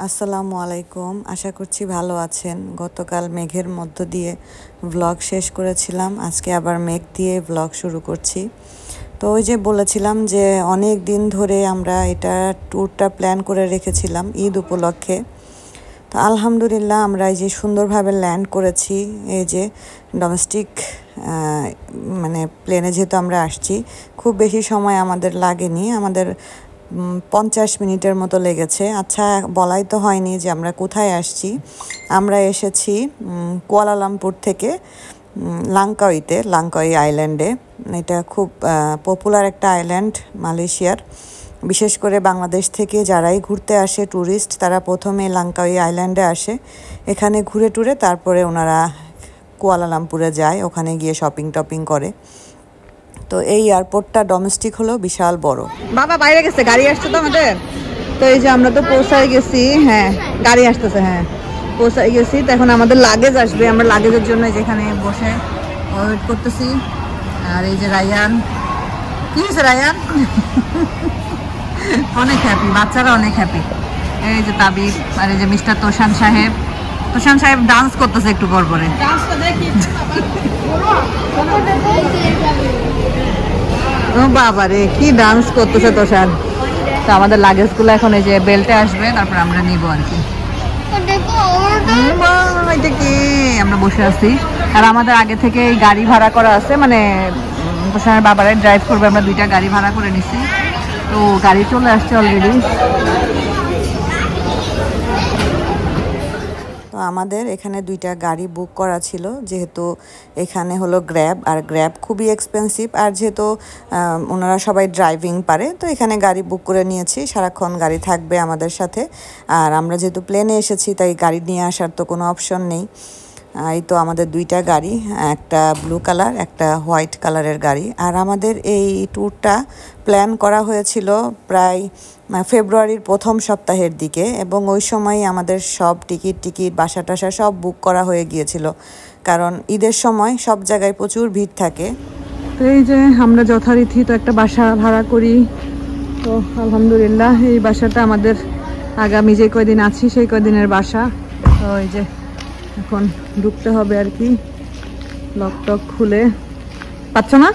আসসালামু আলাইকুম। আশা করছি ভালো আছেন। গতকাল মেঘের মধ্য দিয়ে ব্লগ শেষ করেছিলাম, আজকে আবার মেঘ দিয়ে ব্লগ শুরু করছি। তো ওই যে বলেছিলাম যে অনেক দিন ধরে আমরা এটা ট্যুরটা প্ল্যান করে রেখেছিলাম ঈদ উপলক্ষে। তো আলহামদুলিল্লাহ আমরা এই যে সুন্দরভাবে ল্যান্ড করেছি। এই যে ডোমেস্টিক মানে প্লেনে যেহেতু আমরা আসছি, খুব বেশি সময় আমাদের লাগেনি, আমাদের 50 মিনিটের মতো লেগেছে। আচ্ছা, বলাই তো হয়নি যে আমরা কোথায় আসছি। আমরা এসেছি কুয়ালালামপুর থেকে লাংকাউই আইল্যান্ডে। এটা খুব পপুলার একটা আইল্যান্ড মালয়েশিয়ার। বিশেষ করে বাংলাদেশ থেকে যারাই ঘুরতে আসে ট্যুরিস্ট, তারা প্রথমে লাংকাউই আইল্যান্ডে আসে। এখানে ঘুরে টুরে তারপরে ওনারা কুয়ালালামপুরে যায়, ওখানে গিয়ে শপিং টপিং করে। তো এই এয়ারপোর্টটা ডোমেস্টিক হলো বিশাল বড়। বাবা বাইরে গেছে, গাড়ি আসছে তো আমাদের। তো এই যে আমরা তো পৌঁছায় গেছি। হ্যাঁ, গাড়ি আসতেছে। হ্যাঁ, পৌঁছায় গেছি। তো এখন আমাদের লাগেজ আসবে, আমরা লাগেজের জন্য যেখানে বসে ওয়েট করতেছি। আর এই যে রায়ান, কি হয়েছে রায়ান? অনেক হ্যাপি, বাচ্চারা অনেক হ্যাপি। এই যে তাবিব, আর এই যে মিস্টার তোষান সাহেব। তোষান সাহেব ডান্স করতেছে একটু পর পরে। ও বাবা রে, কি ডান্স করতেছে তোষান। তো আমাদের লাগেজ গুলো এখন এই যে বেল্টে আসবে, তারপর আমরা নিব আর কি। এটা কি, আমরা বসে আছি। আর আমাদের আগে থেকে এই গাড়ি ভাড়া করা আছে, মানে তোষানের বাবারে ড্রাইভ করবে। আমরা 2টা গাড়ি ভাড়া করে নিছি। তো গাড়ি চলে আসছে অলরেডি। তো আমাদের এখানে 2টা গাড়ি বুক করা ছিল, যেহেতু এখানে হলো গ্র্যাব, আর গ্র্যাব খুবই এক্সপেন্সিভ। আর যেহেতু ওনারা সবাই ড্রাইভিং পারে, তো এখানে গাড়ি বুক করে নিয়েছি। সারাক্ষণ গাড়ি থাকবে আমাদের সাথে। আর আমরা যেহেতু প্লেনে এসেছি, তাই গাড়ি নিয়ে আসার তো কোনো অপশন নেই। এই তো আমাদের 2টা গাড়ি, একটা ব্লু কালার, একটা হোয়াইট কালারের গাড়ি। আর আমাদের এই ট্যুরটা প্ল্যান করা হয়েছিল প্রায় ফেব্রুয়ারির প্রথম সপ্তাহের দিকে, এবং ওই সময় আমাদের সব টিকিট বাসা টাসা সব বুক করা হয়ে গিয়েছিল, কারণ ঈদের সময় সব জায়গায় প্রচুর ভিড় থাকে। তো এই যে আমরা যথারীতি তো একটা বাসা ভাড়া করি। তো আলহামদুলিল্লাহ এই বাসাটা আমাদের আগামী যে কয়দিন আছি সেই কয়দিনের বাসা। তো এই যে এখন ঢুকতে হবে আর কি। লক টক খুলে পাচ্ছ না?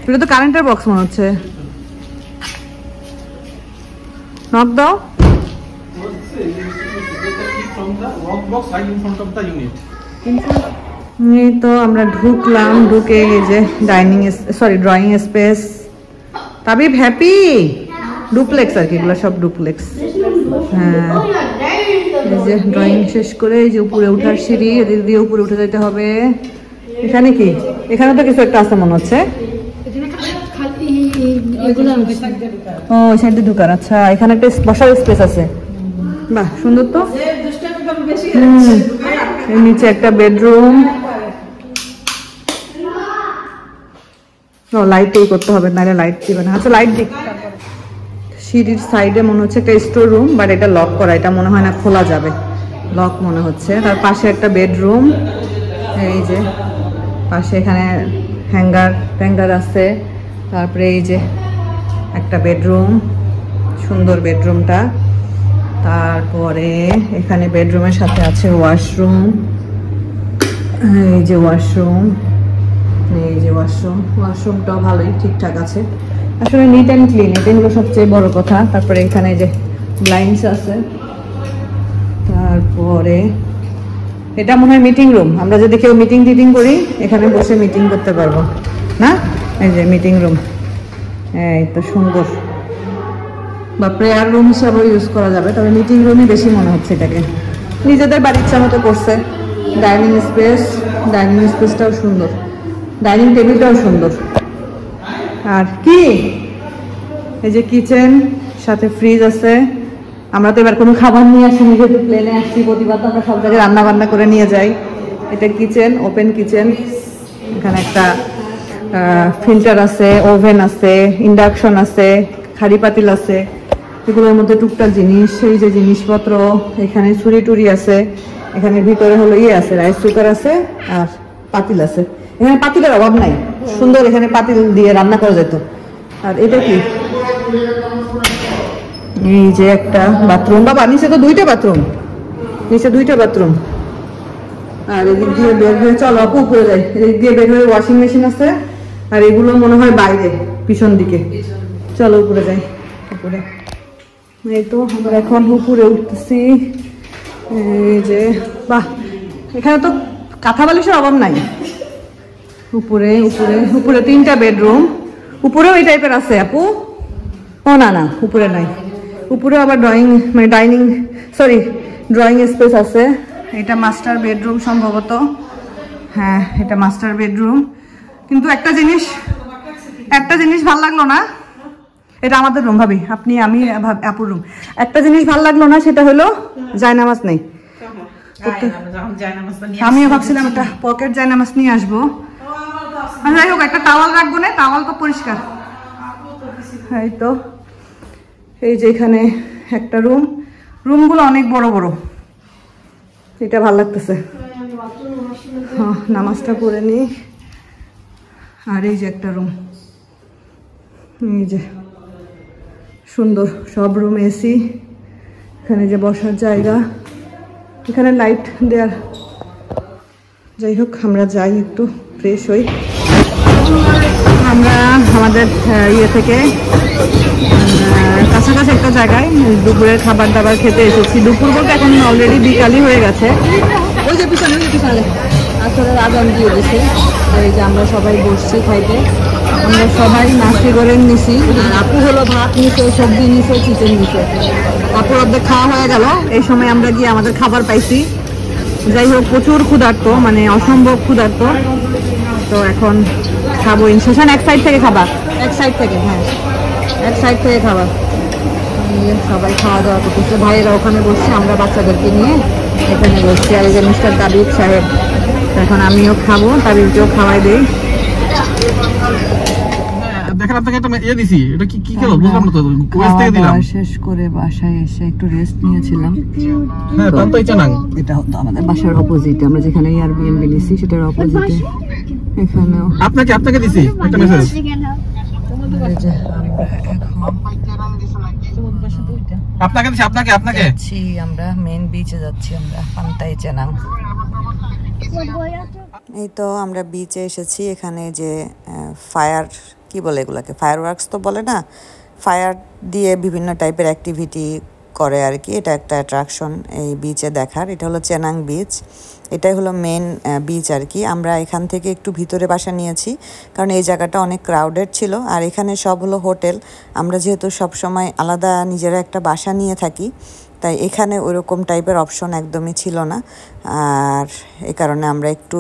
এটা তো কারেন্টের বক্স মনে হচ্ছে। নক দাও। এই তো আমরা ঢুকলাম, ঢুকে এই যে drawing space. Tabib happy. Duplex আর কি, এগুলো সব ডুপ্লেক্স। হ্যাঁ, এই যে ড্রয়িং শেষ করে এই যে উপরে উঠার সিঁড়ি, এদিক দিয়ে উপরে উঠে যেতে হবে। এখানে কি, এখানে তো কিছু একটা আছে মনে হচ্ছে। ও ওই সাইডে ঢুকার। আচ্ছা, এখানে একটা বসার স্পেস আছে। বাহ, সুন্দর তো। এর নিচে একটা বেডরুম। ও লাইটেই করতে হবে, নাহলে লাইট দিবে না। আচ্ছা, লাইট দিক। সিঁড়ির সাইডে মনে হচ্ছে একটা স্টোর রুম, বাট এটা লক করা, এটা মনে হয় না খোলা যাবে, লক মনে হচ্ছে। তার পাশে একটা বেডরুম। এই যে পাশে এখানে হ্যাঙ্গার আছে। তারপরে এই যে একটা বেডরুম, সুন্দর বেডরুমটা। তারপরে এখানে বেডরুমের সাথে আছে ওয়াশরুম। এই যে ওয়াশরুম, ওয়াশরুমটাও ভালোই ঠিকঠাক আছে। আসলে নিট অ্যান্ড ক্লিন, এটাই হলো সবচেয়ে বড় কথা। তারপরে এখানে যে ব্লাইন্ডস আছে। তারপরে এটা মনে হয় মিটিং রুম। আমরা যদি কেউ মিটিং করি, এখানে বসে মিটিং করতে পারবো না। এই যে মিটিং রুম, এই তো সুন্দর। বা প্রেয়ার রুম হিসাবেও ইউজ করা যাবে, তবে মিটিং রুমই বেশি মনে হচ্ছে এটাকে। নিজেদের বাড়ির ইচ্ছা মতো করছে। ডাইনিং স্পেসটাও সুন্দর, ডাইনিং টেবিলটাও সুন্দর। আর কি, এই যে কিচেন, সাথে ফ্রিজ আছে। আমরা তো এবার কোনো খাবার নিয়ে আসিনি, যেহেতু প্লেনে আসছি। প্রতিবার তো আমরা সব জায়গায় রান্না বান্না করে নিয়ে যাই। এটা কিচেন, ওপেন কিচেন। এখানে একটা ফিল্টার আছে, ওভেন আছে, ইন্ডাকশন আছে, খাড়ি পাতিল আছে। এগুলোর মধ্যে টুকটাক জিনিস, এই যে জিনিসপত্র। এখানে ছুরি টুরি আছে। এখানে ভিতরে হলো আছে, রাইস কুকার আছে, আর পাতিল আছে। এখানে পাতিলের অভাব নাই, সুন্দর। এখানে পাতিল দিয়ে রান্না করা যেত। আর এটা কি, এই যে একটা বাথরুম, বাবা নিচে তো দুইটা বাথরুম, নিচে দুইটা বাথরুম। আর এদিক দিয়ে বের হয়ে চলো আপু উপরে যাই, এদিক দিয়ে বের হয়ে ওয়াশিং মেশিন আছে, আর এগুলো মনে হয় বাইরে পিছন দিকে। চলো উপরে যাই, উপরে। এই তো আমরা এখন উপরে উঠতেছি। এই যে বাহ, এখানে তো কাঁথা বালিশের অভাব নাই। উপরে উপরে উপরে 3টা বেডরুম, উপরেও এই টাইপের আছে আপু? ও না না, উপরে নাই। উপরে আবার ড্রয়িং মানে ডাইনিং সরি ড্রয়িং স্পেস আছে। এটা মাস্টার বেডরুম সম্ভবত, হ্যাঁ এটা মাস্টার বেডরুম। কিন্তু একটা জিনিস ভালো লাগলো না, এটা আমাদের রুম ভাবি, আপনি আমি আপুর রুম। একটা জিনিস ভালো লাগলো না, সেটা হলো জায়নামাজ নেই। আমিও ভাবছিলাম একটা পকেট জায়নামাজ নিয়ে আসবো, যাই হোক একটা টাওয়াল রাখবো না, টাওয়াল তো পরিষ্কার। এই তো এই যে এখানে একটা রুমগুলো অনেক বড় বড়, এটা ভালো লাগতেছে। হ্যাঁ নামাজটা পড়ে নিই। আর এই যে একটা রুম, এই যে সুন্দর সব রুম এসি, এখানে যে বসার জায়গা, এখানে লাইট দেয়ার। যাই হোক আমরা যাই একটু ফ্রেশ হই। আমরা আমাদের ইয়ে থেকে কাছাকাছি একটা জায়গায় দুপুরের খাবার দাবার খেতে এসেছি। দুপুর বলতে এখন অলরেডি বিকালই হয়ে গেছে। ওই যে পিছনে আসরের আজান দিয়ে দিয়েছে। এই যে আমরা সবাই বসছি খাইতে। আমরা সবাই নাস্তি করে নিছি, আপু হলো ভাত নিছে, সবজি নিছে, চিকেন নিছে। আপুর অর্ধেক খাওয়া হয়ে গেল, এই সময় আমরা গিয়ে আমাদের খাবার পাইছি। যাই হোক প্রচুর ক্ষুধার্ত, মানে অসম্ভব ক্ষুধার্ত। তো এখন খাবো ইনশাল্লাহ। এক সাইড থেকে খাবার, এক সাইড থেকে, হ্যাঁ এক সাইড থেকে খাবার। সবাই খাওয়া দাওয়া করতেছে, ভাইয়েরা ওখানে বসছে, আমরা বাচ্চাদেরকে নিয়ে এখানে বসছি। আর এই যে মিস্টার তাবিব সাহেব, এখন আমিও খাবো, তাবিবকেও খাওয়াই দেই। শেষ করে বাসায় এসে একটু রেস্ট নিয়েছিলাম। এটা হতো আমাদের বাসার অপোজিটে, আমরা যেখানে এয়ারবিএনবি নিয়েছি সেটার অপোজিটে। এখানেও আপনাকে দিছি একটা মেসেজ। আপনাকে যাচ্ছি, আমরা মেইন বিচে যাচ্ছি, আমরা পান্তাই চেনাং। এই তো আমরা বিচে এসেছি। এখানে যে ফায়ার কি বলে এগুলাকে, ফায়ার ওয়ার্কস তো বলে না, ফায়ার দিয়ে বিভিন্ন টাইপের অ্যাক্টিভিটি করে আর কি। এটা একটা অ্যাট্রাকশন এই বিচে দেখার। এটা হলো চেনাং বিচ, এটাই হলো মেন বিচ আর কি। আমরা এখান থেকে একটু ভিতরে বাসা নিয়েছি, কারণ এই জায়গাটা অনেক ক্রাউডেড ছিল। আর এখানে সব হলো হোটেল। আমরা যেহেতু সব সময় আলাদা নিজেরা একটা বাসা নিয়ে থাকি, তাই এখানে ওইরকম টাইপের অপশন একদমই ছিল না। আর এই কারণে আমরা একটু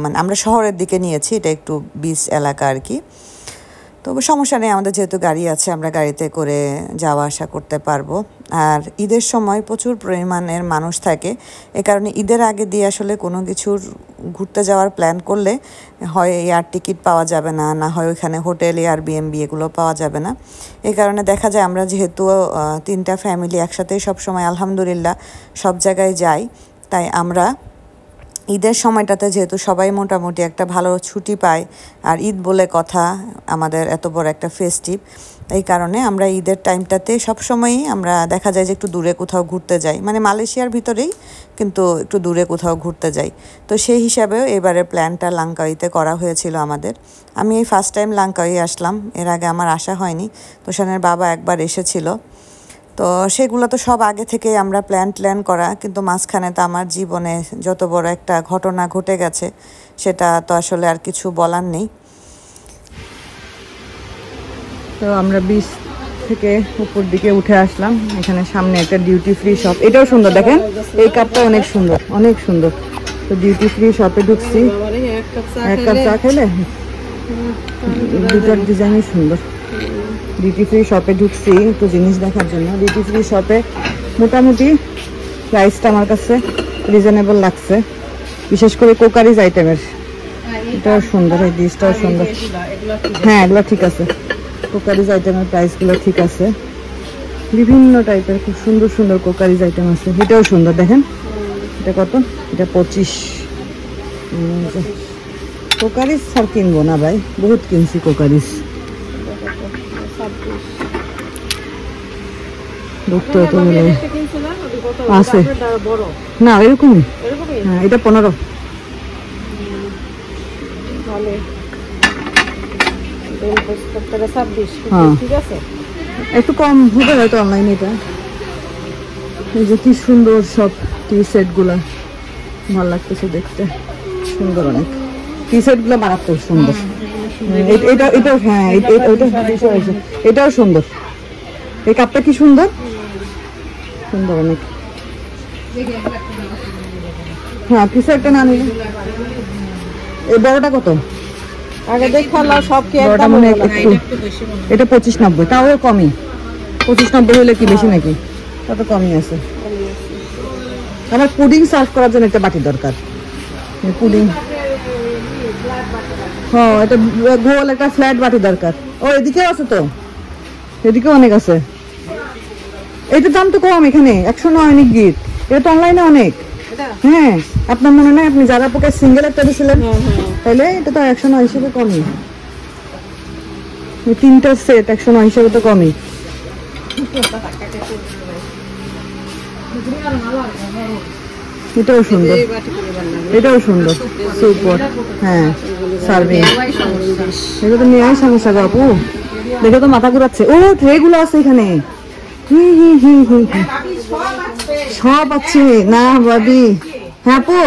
মানে আমরা শহরের দিকে নিয়েছি, এটা একটু বিচ এলাকা আর কি। তবে সমস্যা নেই, আমাদের যেহেতু গাড়ি আছে আমরা গাড়িতে করে যাওয়া আসা করতে পারবো। আর ঈদের সময় প্রচুর পরিমাণের মানুষ থাকে, এ কারণে ঈদের আগে দিয়ে আসলে কোনো কিছুর ঘুরতে যাওয়ার প্ল্যান করলে হয় এয়ার টিকিট পাওয়া যাবে না, না হয় ওইখানে হোটেল এয়ারবিএনবি এগুলো পাওয়া যাবে না। এই কারণে দেখা যায় আমরা যেহেতু 3টা ফ্যামিলি একসাথেই সবসময় আলহামদুলিল্লাহ সব জায়গায় যাই, তাই আমরা ঈদের সময়টাতে যেহেতু সবাই মোটামুটি একটা ভালো ছুটি পায়, আর ঈদ বলে কথা আমাদের এত বড় একটা ফেস্টিভ, এই কারণে আমরা ঈদের টাইমটাতে সবসময়ই আমরা দেখা যায় যে একটু দূরে কোথাও ঘুরতে যাই, মানে মালয়েশিয়ার ভিতরেই কিন্তু একটু দূরে কোথাও ঘুরতে যাই। তো সেই হিসাবেও এবারের প্ল্যানটা লাংকাউইতে করা হয়েছিল আমাদের। আমি এই ফার্স্ট টাইম লাংকাউই আসলাম, এর আগে আমার আসা হয়নি। তোষানের বাবা একবার এসেছিল, তো সেগুলো তো সব আগে থেকে আমরা প্ল্যান করা, কিন্তু মাঝখানে তো আমার জীবনে যত বড় একটা ঘটনা ঘটে গেছে সেটা তো আসলে আর কিছু বলার নেই। তো আমরা বিচ থেকে উপর দিকে উঠে আসলাম। এখানে সামনে একটা ডিউটি ফ্রি শপ, এটাও সুন্দর, দেখেন এই কাপটা অনেক সুন্দর, অনেক সুন্দর। তো ডিউটি ফ্রি শপে ঢুকছি, এক কাপ চা খেলে, দুটার ডিজাইনই সুন্দর। ডিউটি ফ্রি শপে ঢুকছি একটু জিনিস দেখার জন্য। ডিউটি ফ্রি শপে মোটামুটি প্রাইসটা আমার কাছে রিজনেবল লাগছে, বিশেষ করে কোকারিজ আইটেমের। এটাও সুন্দর, এই ডিশটাও সুন্দর। হ্যাঁ এগুলো ঠিক আছে, কোকারিজ আইটেমের প্রাইসগুলো ঠিক আছে। বিভিন্ন টাইপের খুব সুন্দর সুন্দর কোকারিজ আইটেম আছে। এটাও সুন্দর, দেখেন এটা কত, এটা 25। কোকারিজ আর কিনবো না ভাই, বহুত কিনছি কোকারিজ। ঢুকতে হতো বলে আছে না এরকমই। হ্যাঁ এটা 15। একটু কম হবে হয়তো অনলাইনে। এটা এই যে কি সুন্দর সব টি সেট গুলা, ভালো লাগতেছে দেখতে, সুন্দর অনেক টি সেট গুলা মারাত্মক সুন্দর। এটাও হ্যাঁ এটাও সুন্দর। এই কাপটা কি সুন্দর, সুন্দর অনেক। হ্যাঁ টি সেটটা না নিলে এই বড়টা কত? আগে দেখালাম সব কি একদম মনে একটু। এটা 25.90, তাও কমই। 25.90 হলে কি বেশি নাকি? তত কমই আছে। আমার পুডিং সার্ভ করার জন্য একটা বাটি দরকার। পুডিং হ্যাঁ এটা গোল একটা ফ্ল্যাট বাটি দরকার। ও এদিকেও আছে তো, এদিকেও অনেক আছে। এইটার দাম তো কম এখানে, 109 গিট। এটা তো অনলাইনে অনেক। হ্যাঁ আপনার মনে নাই আপনি যারা পোকে সিঙ্গেল একটা দিয়েছিলেন, তাহলে এটা তো 109 হিসেবে কমই। 3টা সেট 109 হিসেবে তো কমই। এটাও সুন্দর, এটাও সুন্দর সুপার। হ্যাঁ সার্ভিং এটা তো নিয়ে সমস্যা গো আপু, দেখে তো মাথা ঘুরাচ্ছে। ও ট্রে গুলো আছে এখানে, সব আছে না ভাবি। হ্যাঁ আপু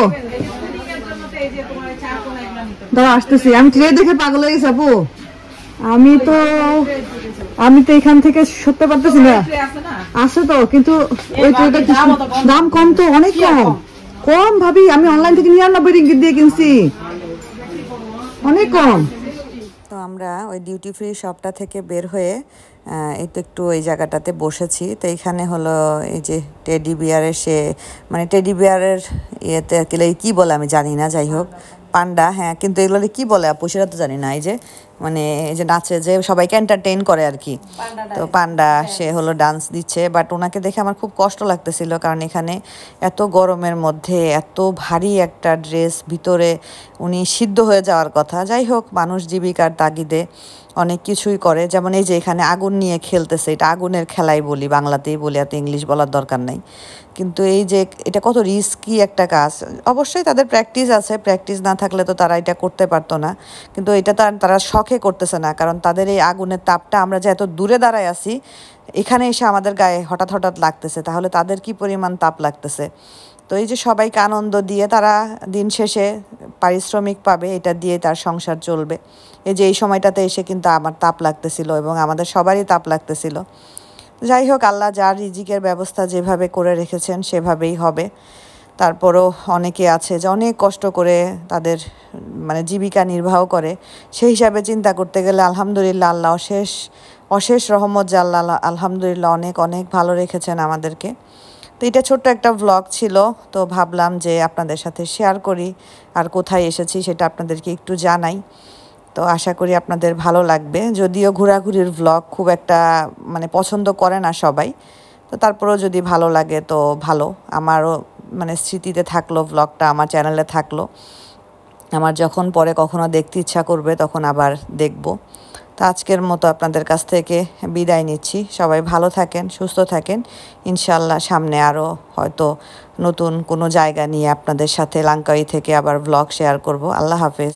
দাঁড়া আসতেছি, আমি ট্রে দেখে পাগল হয়ে গেছি আপু। আমি তো এখান থেকে সরতে পারতেছি না। আছে তো, কিন্তু ওই ট্রেটা দাম কম তো, অনেক কম কম ভাবি। আমি অনলাইন থেকে 99 রিঙ্গিত দিয়ে কিনছি, অনেক কম। তো আমরা ওই ডিউটি ফ্রি শপটা থেকে বের হয়ে এই তো একটু ওই জায়গাটাতে বসেছি। তো এইখানে হলো এই যে টেডি বিয়ারের মানে টেডি বিয়ারের ইয়েতে আর কি বলে আমি জানি না, যাই হোক পান্ডা। হ্যাঁ কিন্তু এগুলো কি বলে আপু সেটা তো জানি না। এই যে মানে এই যে নাচে, যে সবাইকে এন্টারটেইন করে আর কি। তো পান্ডা সে হলো ডান্স দিচ্ছে। বাট ওনাকে দেখে আমার খুব কষ্ট লাগতেছিল, কারণ এখানে এত গরমের মধ্যে এত ভারী একটা ড্রেস, ভিতরে উনি সিদ্ধ হয়ে যাওয়ার কথা। যাই হোক মানুষ জীবিকার তাগিদে অনেক কিছুই করে। যেমন এই যে এখানে আগুন নিয়ে খেলতেছে, এটা আগুনের খেলাই বলি, বাংলাতেই বলি, এত ইংলিশ বলার দরকার নাই। কিন্তু এই যে এটা কত রিস্কি একটা কাজ। অবশ্যই তাদের প্র্যাকটিস আছে, প্র্যাকটিস না থাকলে তো তারা এটা করতে পারতো না। কিন্তু এটা তারা শখে করতেছে না, কারণ তাদের এই আগুনের তাপটা, আমরা যে এত দূরে দাঁড়ায় আছি, এখানে এসে আমাদের গায়ে হঠাৎ হঠাৎ লাগতেছে, তাহলে তাদের কি পরিমাণ তাপ লাগতেছে। তো এই যে সবাইকে আনন্দ দিয়ে তারা দিন শেষে পারিশ্রমিক পাবে, এটা দিয়ে তার সংসার চলবে। এই যে এই সময়টাতে এসে কিন্তু আমার তাপ লাগতেছিল এবং আমাদের সবারই তাপ লাগতেছিল। যাই হোক আল্লাহ যার রিজিকের ব্যবস্থা যেভাবে করে রেখেছেন সেভাবেই হবে। তারপরও অনেকে আছে যে অনেক কষ্ট করে তাদের মানে জীবিকা নির্বাহ করে, সেই হিসাবে চিন্তা করতে গেলে আলহামদুলিল্লাহ আল্লাহ অশেষ রহমত যে আল্লাহ আলহামদুলিল্লাহ অনেক অনেক ভালো রেখেছেন আমাদেরকে। তো এটা ছোট্ট একটা ভ্লগ ছিল, তো ভাবলাম যে আপনাদের সাথে শেয়ার করি, আর কোথায় এসেছি সেটা আপনাদেরকে একটু জানাই। তো আশা করি আপনাদের ভালো লাগবে। যদিও ঘোরাঘুরির ভ্লগ খুব একটা মানে পছন্দ করে না সবাই, তো তারপরেও যদি ভালো লাগে তো ভালো। আমারও মানে স্মৃতিতে থাকলো, ভ্লগটা আমার চ্যানেলে থাকলো। আমার যখন পরে কখনো দেখতে ইচ্ছা করবে তখন আবার দেখব। তো আজকের মতো আপনাদের কাছ থেকে বিদায় নিচ্ছি। সবাই ভালো থাকেন, সুস্থ থাকেন। ইনশাল্লাহ সামনে আরও হয়তো নতুন কোনো জায়গা নিয়ে আপনাদের সাথে লাঙ্কাই থেকে আবার ভ্লগ শেয়ার করব। আল্লাহ হাফেজ।